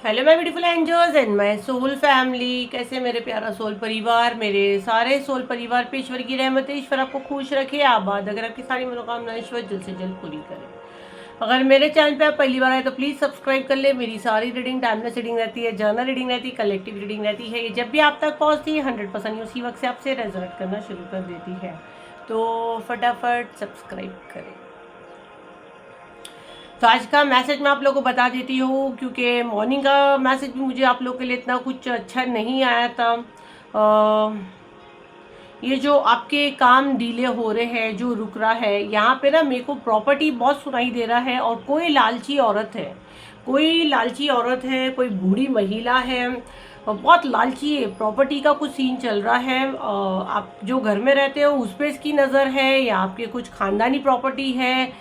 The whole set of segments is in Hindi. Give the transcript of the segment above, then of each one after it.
Hello my beautiful angels and my soul family. कैसे मेरे प्यारा सोल परिवार, मेरे सारे सोल परिवार पे ईश्वर की रहमत है। ईश्वर आपको खुश रखे, आबाद, अगर आपकी सारी मनोकामनाएं ईश्वर जल्द से जल्द पूरी करे। अगर मेरे चैनल पे आप पहली बार आए तो प्लीज़ सब्सक्राइब कर ले। मेरी सारी रीडिंग टाइमलेस रीडिंग रहती है, जर्नल रीडिंग रहती है, कलेक्टिव रीडिंग रहती है। ये जब भी आप तक पहुँचती है 100% उसी वक्त से आपसे रेजोनेट करना शुरू कर देती है। तो फटाफट सब्सक्राइब करें। तो आज का मैसेज मैं आप लोगों को बता देती हूँ, क्योंकि मॉर्निंग का मैसेज भी मुझे आप लोगों के लिए इतना कुछ अच्छा नहीं आया था। ये जो आपके काम डिले हो रहे हैं, जो रुक रहा है, यहाँ पे ना मेरे को प्रॉपर्टी बहुत सुनाई दे रहा है। और कोई लालची औरत है, कोई लालची औरत है, कोई बूढ़ी महिला है और बहुत लालची है। प्रॉपर्टी का कुछ सीन चल रहा है। आप जो घर में रहते हो उस पर इसकी नज़र है, या आपके कुछ खानदानी प्रॉपर्टी है।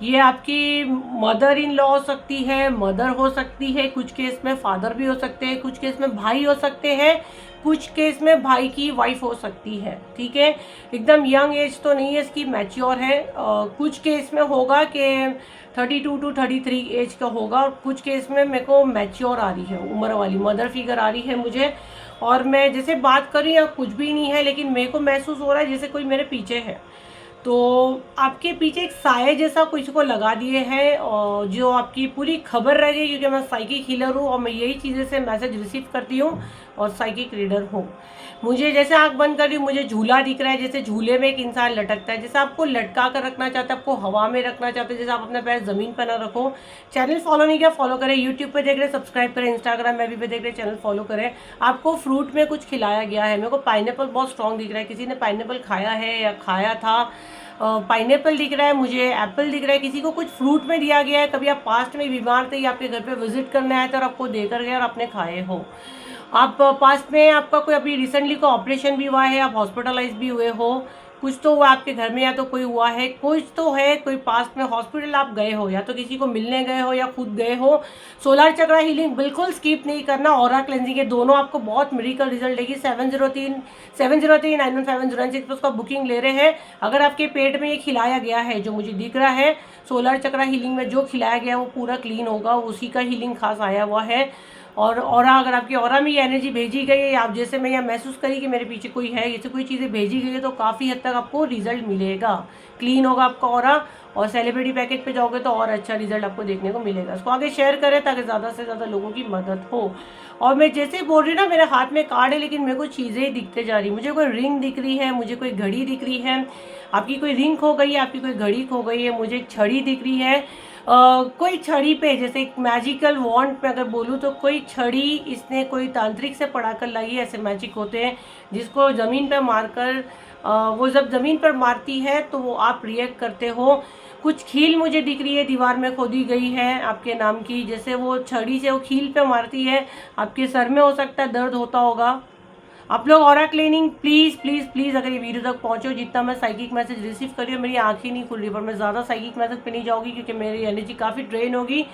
ये आपकी मदर इन लॉ हो सकती है, मदर हो सकती है, कुछ केस में फादर भी हो सकते हैं, कुछ केस में भाई हो सकते हैं, कुछ केस में भाई की वाइफ हो सकती है। ठीक है, एकदम यंग एज तो नहीं है इसकी, मैच्योर है। कुछ केस में होगा कि 32 to 33 एज का होगा, और कुछ केस में मेरे को मैच्योर आ रही है, उम्र वाली मदर फिगर आ रही है मुझे। और मैं जैसे बात कर रही हूँ कुछ भी नहीं है, लेकिन मेरे को महसूस हो रहा है जैसे कोई मेरे पीछे है। तो आपके पीछे एक साये जैसा कुछ को लगा दिए हैं, और जो आपकी पूरी खबर रह गई, क्योंकि मैं साइकिक हीलर हूँ और मैं यही चीज़ें से मैसेज रिसीव करती हूँ और साइकिक रीडर हूँ। मुझे जैसे आंख बंद कर रही हूँ, मुझे झूला दिख रहा है, जैसे झूले में एक इंसान लटकता है, जैसे आपको लटका कर रखना चाहता है, आपको हवा में रखना चाहते हैं, जैसे आप अपने पैर ज़मीन पर ना रखो। चैनल फॉलो नहीं किया, फॉलो करें। यूट्यूब पे देख रहे सब्सक्राइब करें, इंस्टाग्राम में भी पे देख रहे चैनल फॉलो करें। आपको फ्रूट में कुछ खिलाया गया है। मेरे को पाइनएप्पल बहुत स्ट्रॉन्ग दिख रहा है, किसी ने पाइनएप्पल खाया है या खाया था। पाइनएप्पल दिख रहा है मुझे, एप्पल दिख रहा है, किसी को कुछ फ्रूट में दिया गया है। कभी आप पास्ट में बीमार थे या आपके घर पे विजिट करने आए थे और आपको देकर गए और आपने खाए हो। आप पास्ट में आपका कोई अभी रिसेंटली कोई ऑपरेशन भी हुआ है, आप हॉस्पिटलाइज भी हुए हो, कुछ तो हुआ आपके घर में, या तो कोई हुआ है, कुछ तो है, कोई पास्ट में हॉस्पिटल आप गए हो, या तो किसी को मिलने गए हो या खुद गए हो। सोलर चक्र हीलिंग बिल्कुल स्किप नहीं करना। ऑरा क्लेंजिंग, ये दोनों आपको बहुत मेडिकल रिजल्ट देगी। 703703917096 पर उसका बुकिंग ले रहे हैं। अगर आपके पेट में ये खिलाया गया है जो मुझे दिख रहा है, सोलर चक्र हीलिंग में जो खिलाया गया है वो पूरा क्लीन होगा, उसी का हीलिंग खास आया हुआ है। और ऑरा, अगर आपकी ऑरा में ये एनर्जी भेजी गई है, आप जैसे मैं यहाँ महसूस करी कि मेरे पीछे कोई है, जैसे कोई चीज़ें भेजी गई है, तो काफ़ी हद तक आपको रिजल्ट मिलेगा, क्लीन होगा आपका ऑरा। और सेलिब्रिटी पैकेज पे जाओगे तो और अच्छा रिजल्ट आपको देखने को मिलेगा। इसको आगे शेयर करें ताकि ज़्यादा से ज़्यादा लोगों की मदद हो। और मैं जैसे बोल रही हूँ ना, मेरे हाथ में कार्ड है, लेकिन मेरे को चीज़ें ही दिखते जा रही। मुझे कोई रिंग दिख रही है, मुझे कोई घड़ी दिख रही है। आपकी कोई रिंग खो गई है, आपकी कोई घड़ी खो गई है। मुझे एक छड़ी दिख रही है। कोई छड़ी पे, जैसे एक मैजिकल वॉन्ड पे अगर बोलूँ तो कोई छड़ी इसने कोई तांत्रिक से पढ़ा कर लाई है। ऐसे मैजिक होते हैं जिसको ज़मीन पर मारकर वो जब ज़मीन पर मारती है तो वो आप रिएक्ट करते हो। कुछ खील मुझे दिख रही है, दीवार में खोदी गई है आपके नाम की, जैसे वो छड़ी से वो खील पे मारती है। आपके सर में हो सकता है दर्द होता होगा। आप लोग aura cleaning please please please, अगर ये वीडियो तक पहुँचो, जितना मैं साइकिक मैसेज रिसीव कर रही हूँ, मेरी आंखें नहीं खुल रही, पर मैं ज़्यादा साइकिक मैसेज पे नहीं जाऊँगी क्योंकि मेरी एनर्जी काफ़ी ड्रेन होगी।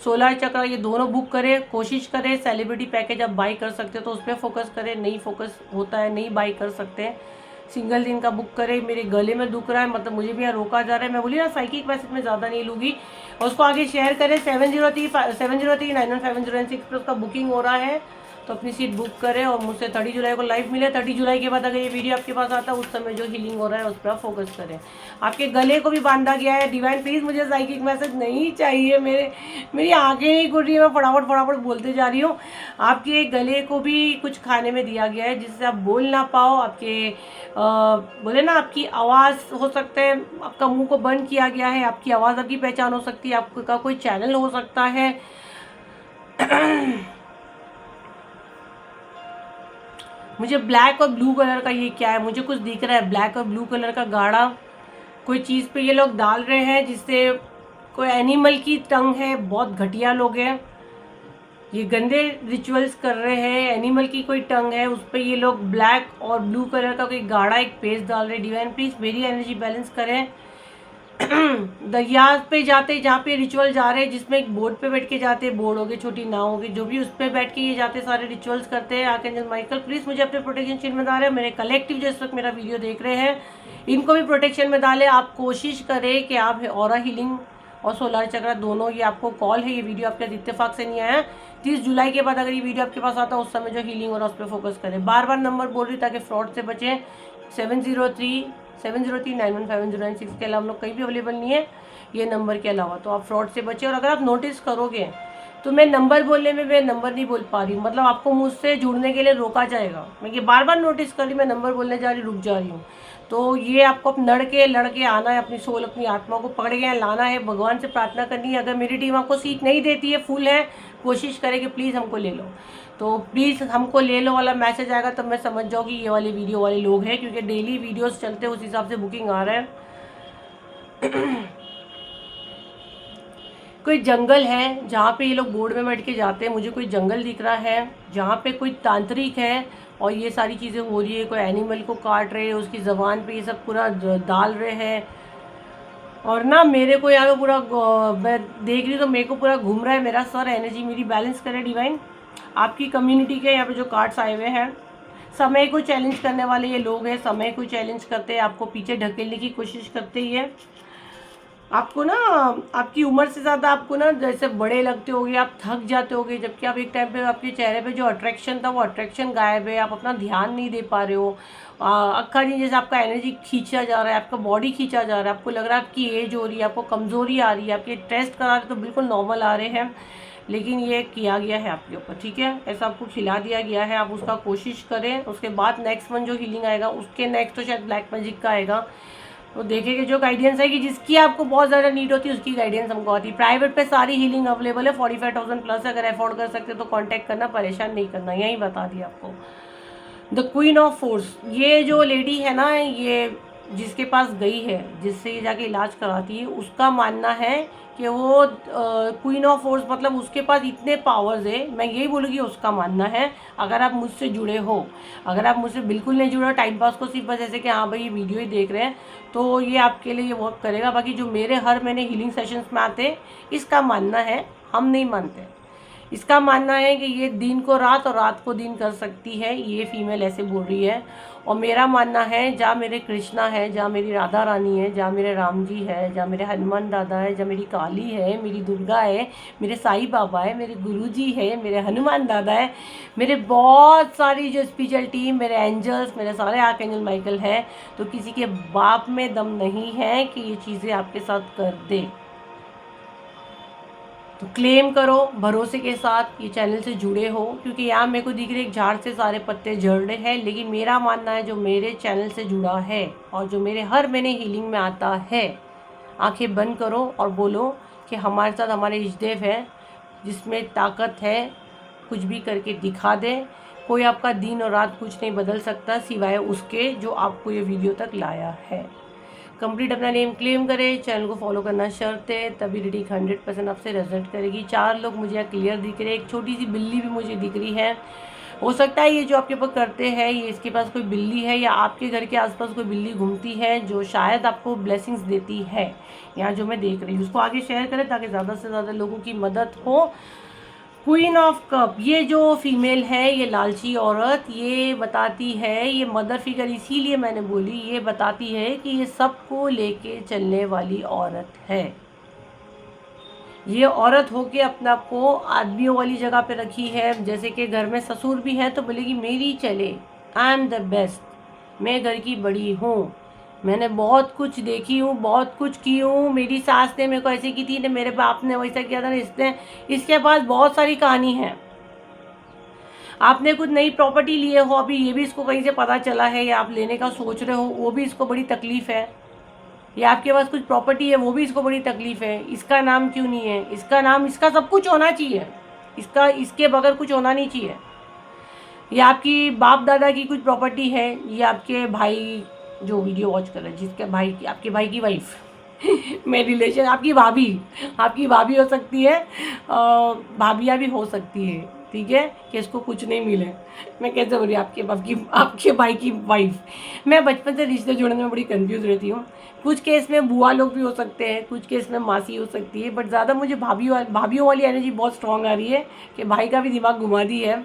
सोलर चक्र ये दोनों बुक करें, कोशिश करें। सेलिब्रिटी पैकेज आप बाई कर सकते हो तो उस पर फोकस करें, नहीं फोकस होता है नहीं बाई कर सकते। सिंगल दिन का बुक करें। मेरे गले में दुख रहा है, मतलब मुझे भी यहाँ रोका जा रहा है। मैं बोली ना साइकिक मैसेज में ज़्यादा नहीं लूँगी। और उसको आगे शेयर करें। 703703917096 पर उसका बुकिंग हो रहा है, तो अपनी सीट बुक करें और मुझसे 30 जुलाई को लाइव मिले। 30 जुलाई के बाद अगर ये वीडियो आपके पास आता है, उस समय जो हीलिंग हो रहा है उस पर आप फोकस करें। आपके गले को भी बांधा गया है। डिवाइन प्लीज़ मुझे साइकिक मैसेज नहीं चाहिए, मेरी आंखें नहीं खुल रही है, मैं फटाफट फटाफट बोलते जा रही हूँ। आपके गले को भी कुछ खाने में दिया गया है जिससे आप बोल ना पाओ। आपके बोले ना, आपकी आवाज़ हो सकता है, आपका मुंह को बंद किया गया है, आपकी आवाज़ आपकी पहचान हो सकती है, आपका कोई चैनल हो सकता है। मुझे ब्लैक और ब्लू कलर का, ये क्या है, मुझे कुछ दिख रहा है ब्लैक और ब्लू कलर का गाढ़ा कोई चीज़ पे ये लोग डाल रहे हैं, जिससे कोई एनिमल की टंग है। बहुत घटिया लोग हैं, ये गंदे रिचुअल्स कर रहे हैं। एनिमल की कोई टंग है, उस पर ये लोग ब्लैक और ब्लू कलर का कोई गाढ़ा एक पेस्ट डाल रहे हैं। डिवाइन प्लीज मेरी एनर्जी बैलेंस करें। दरिया पे जाते, जहाँ पे रिचुअल जा रहे हैं, जिसमें एक बोट पे बैठ के जाते हैं, बोर्ड होगी, छोटी नाव होगी, जो भी उस पर बैठ के ये जाते सारे रिचुअल्स करते हैं। आर्कएंजल माइकल प्लीज़ मुझे अपने प्रोटेक्शन शील्ड में डालें। मेरे कलेक्टिव जो इस वक्त मेरा वीडियो देख रहे हैं, इनको भी प्रोटेक्शन में डालें। आप कोशिश करें कि आप ऑरा हीलिंग और सोलर चक्र दोनों ये आपको कॉल है। ये वीडियो आपके इत्तेफाक से नहीं आया। 30 जुलाई के बाद अगर ये वीडियो आपके पास आता है उस समय जो हीलिंग हो रहा है उस पर फोकस करें। बार बार नंबर बोल रही ताकि फ्रॉड से बचें। 703915096 के अलावा हम लोग कहीं भी अवेलेबल नहीं है ये नंबर के अलावा, तो आप फ्रॉड से बचें। और अगर आप नोटिस करोगे तो मैं नंबर बोलने में मैं नंबर नहीं बोल पा रही हूँ, मतलब आपको मुझसे जुड़ने के लिए रोका जाएगा। मैं ये बार बार नोटिस कर रही, मैं नंबर बोलने जा रही, रुक जा रही हूँ। तो ये आपको अब लड़के आना है, अपनी सोल अपनी आत्मा को पकड़ के लाना है, भगवान से प्रार्थना करनी है। अगर मेरी टीम आपको सीट नहीं देती है, फुल है, कोशिश करे कि प्लीज़ हमको ले लो, तो प्लीज़ हमको ले लो वाला मैसेज आएगा तब मैं समझ जाऊँ कि ये वाले वीडियो वाले लोग हैं, क्योंकि डेली वीडियोस चलते उस हिसाब से बुकिंग आ रहा है। कोई जंगल है जहाँ पे ये लोग बोर्ड में बैठ के जाते हैं, मुझे कोई जंगल दिख रहा है जहाँ पे कोई तांत्रिक है और ये सारी चीज़ें हो रही है। कोई एनिमल को काट रहे हैं, उसकी ज़बान पे ये सब पूरा डाल रहे हैं। और ना मेरे को यहाँ पे पूरा मैं देख रही हूँ तो मेरे को पूरा घूम रहा है मेरा सर, एनर्जी मेरी बैलेंस करे डिवाइन। आपकी कम्युनिटी के यहाँ पे जो कार्ड्स आए हुए हैं, समय को चैलेंज करने वाले ये लोग हैं, समय को चैलेंज करते हैं, आपको पीछे ढकेलने की कोशिश करते ही है। आपको ना आपकी उम्र से ज़्यादा आपको ना जैसे बड़े लगते होगे, आप थक जाते होगे, जबकि आप एक टाइम पे आपके चेहरे पे जो अट्रैक्शन था वो अट्रैक्शन गायब है। आप अपना ध्यान नहीं दे पा रहे हो। अक्खा जी जैसे आपका एनर्जी खींचा जा रहा है, आपका बॉडी खींचा जा रहा है, आपको लग रहा है आपकी एज हो रही है, आपको कमज़ोरी आ रही है। आपके टेस्ट करा रहे तो बिल्कुल नॉर्मल आ रहे हैं, लेकिन ये किया गया है आपके ऊपर, ठीक है, ऐसा आपको खिला दिया गया है। आप उसका कोशिश करें। उसके बाद नेक्स्ट वन जो हीलिंग आएगा उसके नेक्स्ट तो शायद ब्लैक मैजिक का आएगा, तो देखेंगे जो गाइडेंस है कि जिसकी आपको बहुत ज़्यादा नीड होती है उसकी गाइडेंस हमको आती है। प्राइवेट पे सारी हीलिंग अवेलेबल है, 45,000 प्लस। अगर अफोर्ड कर सकते तो कांटेक्ट करना, परेशान नहीं करना, यही बता दिया आपको। द क्वीन ऑफ फोर्स, ये जो लेडी है ना, ये जिसके पास गई है, जिससे ये जाके इलाज कराती है, उसका मानना है कि वो क्वीन ऑफ फोर्स मतलब उसके पास इतने पावर्स है। मैं यही बोलूँगी उसका मानना है। अगर आप मुझसे जुड़े हो, अगर आप मुझसे बिल्कुल नहीं जुड़े हो, टाइम पास को सिर्फ बस ऐसे कि हाँ भाई ये वीडियो ही देख रहे हैं, तो ये आपके लिए ये वर्क करेगा। बाकी जो मेरे हर महीने हीलिंग सेशंस में आते, इसका मानना है, हम नहीं मानते, इसका मानना है कि ये दिन को रात और रात को दिन कर सकती है, ये फीमेल ऐसे बोल रही है। और मेरा मानना है जहाँ मेरे कृष्णा है, जहाँ मेरी राधा रानी है, जहाँ मेरे राम जी है, जहाँ मेरे हनुमान दादा है, जहाँ मेरी काली है, मेरी दुर्गा है, मेरे साईं बाबा है, मेरे गुरुजी है, मेरे हनुमान दादा है, मेरे बहुत सारी जो स्पिरिचुअल टीम, मेरे एंजल्स, मेरे सारे आर्कएंजल माइकल है, तो किसी के बाप में दम नहीं है कि ये चीज़ें आपके साथ कर दे। तो क्लेम करो भरोसे के साथ, ये चैनल से जुड़े हो, क्योंकि यहाँ मेरे को दिख रहे एक झाड़ से सारे पत्ते झड़ रहे हैं। लेकिन मेरा मानना है जो मेरे चैनल से जुड़ा है और जो मेरे हर महीने हीलिंग में आता है, आंखें बंद करो और बोलो कि हमारे साथ हमारे इष्टदेव है जिसमें ताकत है, कुछ भी करके दिखा दे। कोई आपका दिन और रात कुछ नहीं बदल सकता सिवाय उसके जो आपको ये वीडियो तक लाया है। कंप्लीट अपना नेम क्लेम करें, चैनल को फॉलो करना शर्त है, तभी रीडिंग 100% आपसे रिजल्ट करेगी। 4 लोग मुझे क्लियर दिख रहे हैं, एक छोटी सी बिल्ली भी मुझे दिख रही है। हो सकता है ये जो आपके ऊपर करते हैं ये इसके पास कोई बिल्ली है, या आपके घर के आसपास कोई बिल्ली घूमती है जो शायद आपको ब्लेसिंग्स देती है। यहाँ जो मैं देख रही हूँ उसको आगे शेयर करें ताकि ज़्यादा से ज़्यादा लोगों की मदद हो। क्वीन ऑफ कप, ये जो फीमेल है, ये लालची औरत, ये बताती है, ये मदर फिगर इसीलिए मैंने बोली, ये बताती है कि ये सबको लेके चलने वाली औरत है। ये औरत होके अपने आप को आदमियों वाली जगह पे रखी है। जैसे कि घर में ससुर भी है तो बोलेगी मेरी चले, आई एम द बेस्ट, मैं घर की बड़ी हूँ, मैंने बहुत कुछ देखी हूँ, बहुत कुछ की हूँ, मेरी सास ने मेरे को ऐसे की थी ना, मेरे बाप ने वैसा किया था ना, इसने, इसके पास बहुत सारी कहानी है। आपने कुछ नई प्रॉपर्टी लिए हो अभी, ये भी इसको कहीं से पता चला है, या आप लेने का सोच रहे हो, वो भी इसको बड़ी तकलीफ़ है। या आपके पास कुछ प्रॉपर्टी है वो भी इसको बड़ी तकलीफ़ है। इसका नाम क्यों नहीं है, इसका नाम, इसका सब कुछ होना चाहिए, इसका इसके बगैर कुछ होना नहीं चाहिए। या आपकी बाप दादा की कुछ प्रॉपर्टी है, या आपके भाई जो वीडियो वॉच कर रहे हैं जिसके भाई की, आपके भाई की वाइफ में रिलेशन, आपकी भाभी हो सकती है, भाभियाँ भी हो सकती है, ठीक है, कि इसको कुछ नहीं मिले। मैं कैसे बोल रही आपके भाई की वाइफ। मैं बचपन से रिश्ते जोड़ने में बड़ी कंफ्यूज रहती हूँ। कुछ केस में बुआ लोग भी हो सकते हैं, कुछ केस में मासी हो सकती है, बट ज़्यादा मुझे भाभीियों वाली एनर्जी बहुत स्ट्रॉन्ग आ रही है कि भाई का भी दिमाग घुमा दी है।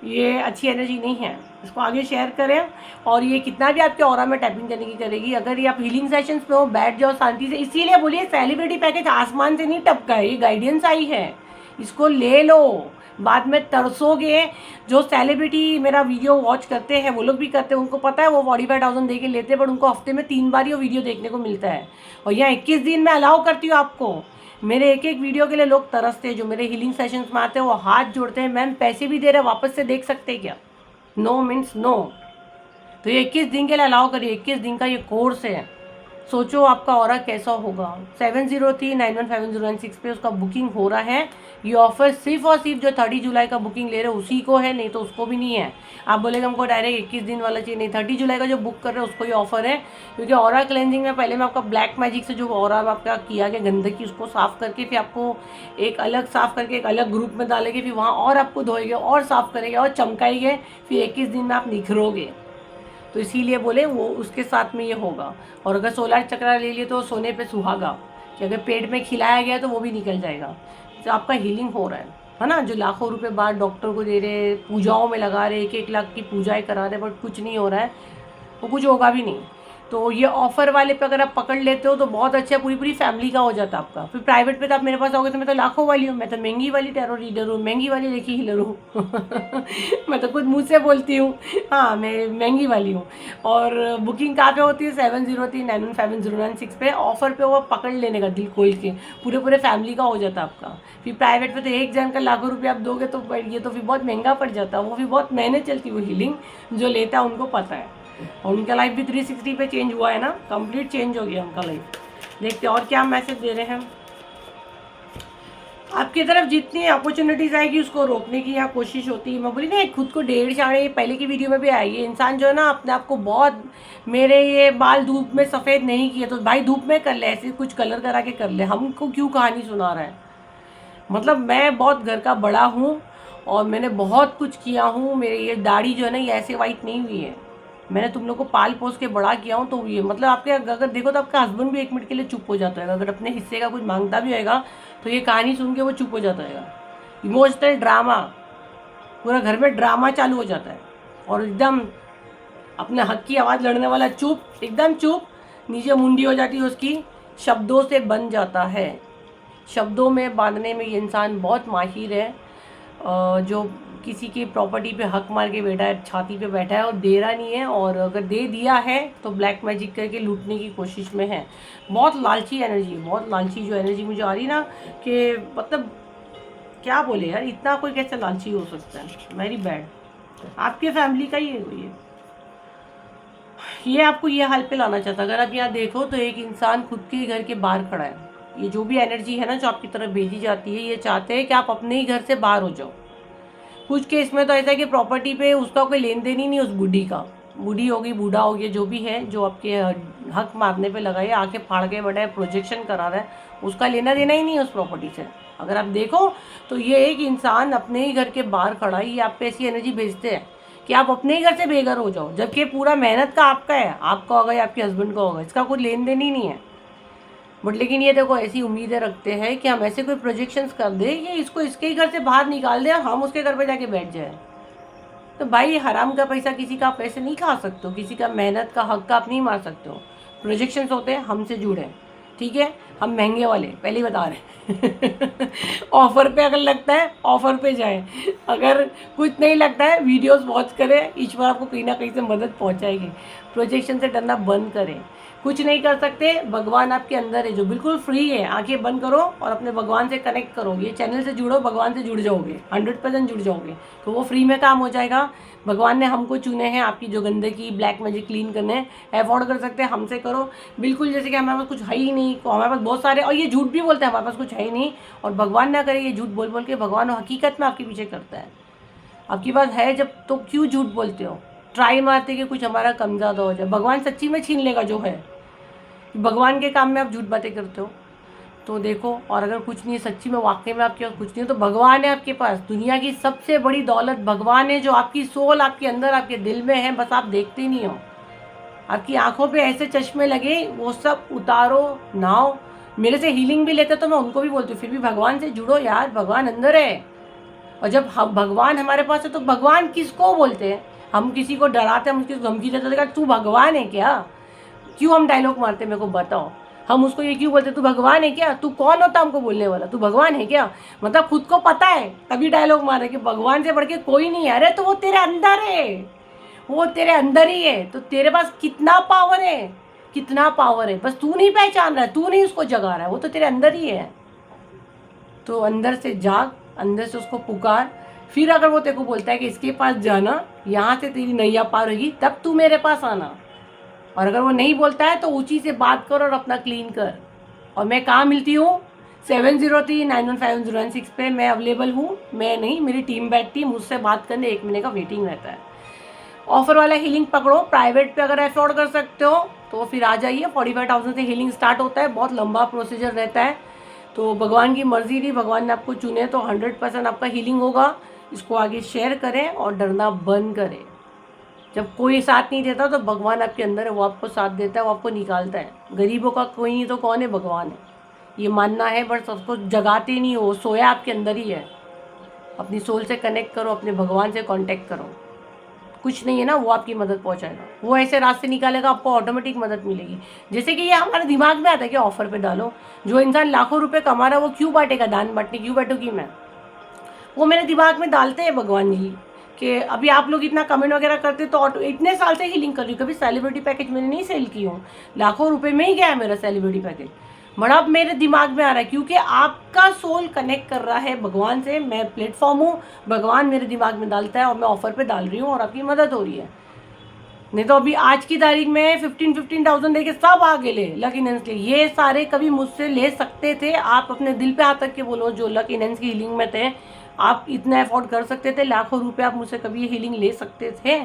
ये अच्छी एनर्जी नहीं है, इसको आगे शेयर करें। और ये कितना भी आपके ऑरा में टैपिंग करने की करेगी, अगर ये आप हीलिंग सेशंस में हो, बैठ जाओ शांति से। इसीलिए बोलिए सेलिब्रिटी पैकेज आसमान से नहीं टपका है, ये गाइडेंस आई है, इसको ले लो, बाद में तरसोगे। जो सेलिब्रिटी मेरा वीडियो वॉच करते हैं वो लोग भी करते हैं, उनको पता है वो 45,000 दे के लेते हैं, बट उनको हफ्ते में 3 बार ही वो वीडियो देखने को मिलता है। और यहाँ 21 दिन में अलाउ करती हूँ आपको, मेरे एक एक वीडियो के लिए लोग तरसते हैं, जो मेरे हीलिंग सेशंस में आते हैं वो हाथ जोड़ते हैं, मैम पैसे भी दे रहे हैं, वापस से देख सकते हैं क्या? No means no. तो ये 21 दिन के लिए अलाउ करिए, 21 दिन का ये कोर्स है। सोचो आपका ऑरा कैसा होगा। 7039150996 पे उसका बुकिंग हो रहा है। ये ऑफर सिर्फ और सिर्फ जो 30 जुलाई का बुकिंग ले रहे हैं उसी को है, नहीं तो उसको भी नहीं है। आप बोलेगा हमको डायरेक्ट 21 दिन वाला चाहिए, नहीं, 30 जुलाई का जो बुक कर रहे हैं उसको ये ऑफर है। क्योंकि ऑरा क्लेंजिंग में पहले मैं आपका ब्लैक मैजिक से जो ऑरा आपका किया गया गंदगी उसको साफ करके फिर आपको एक अलग साफ करके एक अलग ग्रुप में डालेंगे, फिर वहाँ और आपको धोएंगे और साफ करेंगे और चमकाएंगे, फिर 21 दिन में आप निखरोगे। तो इसीलिए बोले वो उसके साथ में ये होगा। और अगर 16 चक्रा ले लिए तो सोने पे सुहागा, कि अगर पेट में खिलाया गया तो वो भी निकल जाएगा। तो आपका हीलिंग हो रहा है ना। जो लाखों रुपए बाद डॉक्टर को दे रहे, पूजाओं में लगा रहे, 1-1 लाख की पूजाएं करा रहे, बट कुछ नहीं हो रहा है, वो कुछ होगा भी नहीं। तो ये ऑफर वाले पे अगर आप पकड़ लेते हो तो बहुत अच्छा, पूरी पूरी फैमिली का हो जाता है आपका। फिर प्राइवेट पे तो आप मेरे पास आओगे तो मैं तो लाखों वाली हूँ, मैं तो महंगी वाली टैरो रीडर हूँ, महंगी वाली रेकी हीलर हूँ मैं तो खुद मुँह से बोलती हूँ, हाँ मैं महंगी वाली हूँ। और बुकिंग कहाँ पे होती है? 7039150996 पे। ऑफर पे वो पकड़ लेने का दिल खोल के, पूरे पूरे फैमिली का हो जाता है आपका। फिर प्राइवेट पे तो एक जन का लाखों रुपये आप दोगे तो ये तो फिर बहुत महंगा पड़ जाता है, वो भी बहुत महीने चलती है वो हीलिंग, जो लेता है उनको पता है। और उनका लाइफ भी 360 पे चेंज हुआ है ना, कंप्लीट चेंज हो गया उनका लाइफ। देखते और क्या मैसेज दे रहे हैं। आपकी तरफ जितनी अपॉर्चुनिटीज़ आएगी उसको रोकने की यहाँ कोशिश होती है। मैं बोली ना खुद को 1.5 पहले की वीडियो में भी आई है, इंसान जो है ना अपने आप को बहुत, मेरे ये बाल धूप में सफ़ेद नहीं किए तो भाई धूप में कर ले, ऐसे कुछ कलर करा के कर ले, हमको क्यों कहानी सुना रहा है? मतलब मैं बहुत घर का बड़ा हूँ और मैंने बहुत कुछ किया हूँ, मेरे ये दाढ़ी जो है ना ये ऐसे वाइट नहीं हुई है, मैंने तुम लोग को पाल पोस के बड़ा किया हूँ। तो ये मतलब आपके अगर देखो तो आपका हस्बैंड भी 1 मिनट के लिए चुप हो जाता है, अगर अपने हिस्से का कुछ मांगता भी होगा तो ये कहानी सुन के वो चुप हो जाता है। इमोशनल ड्रामा, पूरा घर में ड्रामा चालू हो जाता है, और एकदम अपने हक की आवाज़ लड़ने वाला चुप, एकदम चुप, नीचे मुंडी हो जाती है उसकी, शब्दों से बन जाता है। शब्दों में बांधने में ये इंसान बहुत माहिर है। जो किसी की प्रॉपर्टी पे हक मार के बैठा है, छाती पे बैठा है और दे रहा नहीं है, और अगर दे दिया है तो ब्लैक मैजिक करके लूटने की कोशिश में है। बहुत लालची एनर्जी, बहुत लालची जो एनर्जी मुझे आ रही ना, कि मतलब क्या बोले यार, इतना कोई कैसे लालची हो सकता है? Very bad. आपके फैमिली का ही है ये आपको ये हाल पे लाना चाहता। अगर आप यहाँ देखो तो एक इंसान खुद के घर के बाहर खड़ा है। ये जो भी एनर्जी है ना जो आपकी तरफ भेजी जाती है, ये चाहते हैं कि आप अपने ही घर से बाहर हो जाओ। कुछ केस में तो ऐसा है कि प्रॉपर्टी पे उसका कोई लेन देन ही नहीं उस बूढ़ी का, बूढ़ी होगी बूढ़ा हो गया जो भी है, जो आपके हक मारने पे लगा है, आंखें फाड़ के बैठा है, प्रोजेक्शन करा रहा है, उसका लेना देना ही नहीं है उस प्रॉपर्टी से। अगर आप देखो तो ये एक इंसान अपने ही घर के बाहर खड़ा है, ये आप पे ऐसी एनर्जी भेजते हैं कि आप अपने ही घर से बेघर हो जाओ, जबकि पूरा मेहनत का आपका है, आपका होगा या आपके हस्बैंड का होगा, इसका कोई लेन देन ही नहीं है। बट लेकिन ये देखो ऐसी उम्मीदें रखते हैं कि हम ऐसे कोई प्रोजेक्शंस कर दें कि इसको इसके ही घर से बाहर निकाल दें, हम उसके घर पे जाके बैठ जाए। तो भाई हराम का पैसा किसी का आप ऐसे नहीं खा सकते हो, किसी का मेहनत का हक का आप नहीं मार सकते हो। प्रोजेक्शंस होते हैं हमसे जुड़े, ठीक है, हम महंगे वाले पहले ही बता रहे ऑफर पे अगर लगता है ऑफर पे जाए, अगर कुछ नहीं लगता है वीडियोस वॉच करें, ईश्वर आपको कहीं ना कहीं से मदद पहुंचाएगी। प्रोजेक्शन से डरना बंद करें, कुछ नहीं कर सकते, भगवान आपके अंदर है जो बिल्कुल फ्री है। आंखें बंद करो और अपने भगवान से कनेक्ट करो, ये चैनल से जुड़ो, भगवान से जुड़ जाओगे, 100% जुड़ जाओगे, तो वो फ्री में काम हो जाएगा। भगवान ने हमको चुने हैं आपकी जो गंदगी ब्लैक मैजिक क्लीन करने, अफोर्ड कर सकते हैं हमसे करो, बिल्कुल जैसे कि हमारे पास कुछ है ही नहीं, हमारे पास बहुत सारे, और ये झूठ भी बोलते हैं हमारे पास कुछ है ही नहीं, और भगवान ना करे ये झूठ बोल बोल के, भगवान हकीकत में आपके पीछे करता है। आपकी बात है जब तो क्यों झूठ बोलते हो, ट्राई मारते कि कुछ हमारा कम ज़्यादा हो जाए, भगवान सच्ची में छीन लेगा जो है, भगवान के काम में आप झूठ बातें करते हो। तो देखो, और अगर कुछ नहीं सच्ची में वाकई में आपके पास कुछ नहीं हो तो भगवान है आपके पास, दुनिया की सबसे बड़ी दौलत भगवान है, जो आपकी सोल आपके अंदर आपके दिल में है, बस आप देखते नहीं हो। आपकी आंखों पे ऐसे चश्मे लगे, वो सब उतारो, नहाओ। मेरे से हीलिंग भी लेते तो मैं उनको भी बोलती हूँ फिर भी भगवान से जुड़ो यार, भगवान अंदर है। और जब हम भगवान हमारे पास है तो भगवान किसको बोलते हैं? हम किसी को डराते हैं, हम उसकी धमकी देते हैं, तू भगवान है क्या? क्यों हम डायलॉग मारते, मेरे को बताओ। हम उसको ये क्यों बोलते, तू भगवान है क्या? तू कौन होता हमको बोलने वाला, तू भगवान है क्या? मतलब खुद को पता है तभी डायलॉग मारे कि भगवान से बढ़ के कोई नहीं है। अरे तो वो तेरे अंदर है, वो तेरे अंदर ही है। तो तेरे पास कितना पावर है, कितना पावर है, बस तू नहीं पहचान रहा है, तू नहीं उसको जगा रहा है, वो तो तेरे अंदर ही है। तो अंदर से जाग, अंदर से उसको पुकार। फिर अगर वो तेरे को बोलता है कि इसके पास जाना, यहाँ से तेरी नैया पार होगी, तब तू मेरे पास आना। और अगर वो नहीं बोलता है तो ऊंची से बात कर और अपना क्लीन कर। और मैं कहाँ मिलती हूँ? 7039151016 पे मैं अवेलेबल हूँ। मैं नहीं, मेरी टीम बैठती है, मुझसे बात करने 1 महीने का वेटिंग रहता है। ऑफर वाला हीलिंग पकड़ो, प्राइवेट पे अगर अफोर्ड कर सकते हो तो फिर आ जाइए। 45,000 से हीलिंग स्टार्ट होता है, बहुत लंबा प्रोसीजर रहता है। तो भगवान की मर्जी थी, भगवान ने आपको चुने तो 100% आपका हीलिंग होगा। इसको आगे शेयर करें और डरना बंद करें। जब कोई साथ नहीं देता तो भगवान आपके अंदर है, वो आपको साथ देता है, वो आपको निकालता है। गरीबों का कोई नहीं तो कौन है? भगवान है। ये मानना है, बट सबको जगाते नहीं हो, सोया आपके अंदर ही है। अपनी सोल से कनेक्ट करो, अपने भगवान से कांटेक्ट करो। कुछ नहीं है ना, वो आपकी मदद पहुंचाएगा, वो ऐसे रास्ते निकालेगा, आपको ऑटोमेटिक मदद मिलेगी। जैसे कि ये हमारे दिमाग में आता है कि ऑफर पे डालो। जो इंसान लाखों रुपए कमा रहा है वो क्यों बांटेगा? दान बांटने क्यों बैठूगी मैं? वो मेरे दिमाग में डालते हैं भगवान जी कि अभी आप लोग इतना कमेंट वगैरह करते तो ऑटो, इतने साल से हीलिंग कर रही हूँ, कभी सेलिब्रिटी पैकेज मैंने नहीं सेल की हूँ। लाखों रुपए में ही गया है मेरा सेलिब्रिटी पैकेज। बड़ा अब मेरे दिमाग में आ रहा है क्योंकि आपका सोल कनेक्ट कर रहा है भगवान से। मैं प्लेटफॉर्म हूँ, भगवान मेरे दिमाग में डालता है और मैं ऑफर पे डाल रही हूँ और आपकी मदद हो रही है। नहीं तो अभी आज की तारीख में 15,000 देके सब आगे ले लक इनहेंस ले। ये सारे कभी मुझसे ले सकते थे? आप अपने दिल पे हाथ रख के बोलो, जो लक इनहेंस की हीलिंग में थे, आप इतना अफोर्ड कर सकते थे? लाखों रुपए आप मुझसे कभी ये हीलिंग ले सकते थे?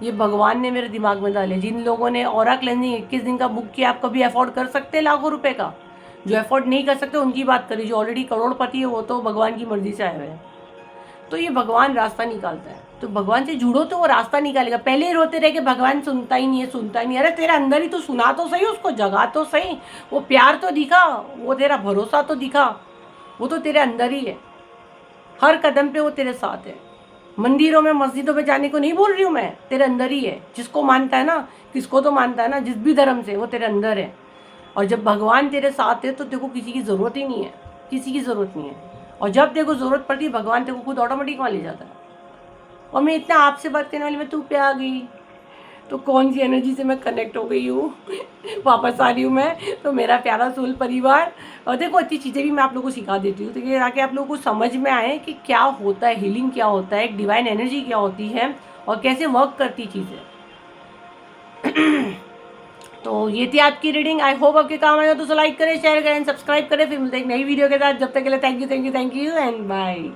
ये भगवान ने मेरे दिमाग में डाले। जिन लोगों ने ऑरा क्लेंजिंग 21 दिन का बुक किया, आप कभी अफोर्ड कर सकते हैं लाखों रुपए का? जो अफोर्ड नहीं कर सकते उनकी बात करिए, जो ऑलरेडी करोड़पति है वो तो भगवान की मर्जी से आए हुए हैं। तो ये भगवान रास्ता निकालता है, तो भगवान से जुड़ो तो वो रास्ता निकालेगा। पहले ही रोते रहे कि भगवान सुनता ही नहीं है, सुनता ही नहीं। अरे तेरे अंदर ही तो सुना तो सही, उसको जगा तो सही, वो प्यार तो दिखा, वो तेरा भरोसा तो दिखा। वो तो तेरे अंदर ही है, हर कदम पे वो तेरे साथ है। मंदिरों में मस्जिदों में जाने को नहीं बोल रही हूँ मैं, तेरे अंदर ही है। जिसको मानता है ना, किसको तो मानता है ना, जिस भी धर्म से, वो तेरे अंदर है। और जब भगवान तेरे साथ है तो तेरे को किसी की ज़रूरत ही नहीं है, किसी की ज़रूरत नहीं है। और जब तेरे को ज़रूरत पड़ती है भगवान तेरे को खुद ऑटोमेटिक वहाँ ले जाता है। और मैं इतना आपसे बात करने वाली, मैं तू पे आ गई तो कौन सी एनर्जी से मैं कनेक्ट हो गई हूँ वापस आ रही हूँ मैं। तो मेरा प्यारा सोल परिवार, और देखो अच्छी चीज़ें भी मैं आप लोगों को सिखा देती हूँ ताकि आप लोगों को समझ में आए कि क्या होता है हीलिंग, क्या होता है एक डिवाइन एनर्जी, क्या होती है और कैसे वर्क करती चीज़ें। तो ये थी आपकी रीडिंग। आई होप आपके काम आए हो, तो लाइक करें, शेयर करें, सब्सक्राइब करें। फिर मिलते हैं एक नई वीडियो के साथ। जब तक के लिए थैंक यू एंड बाय।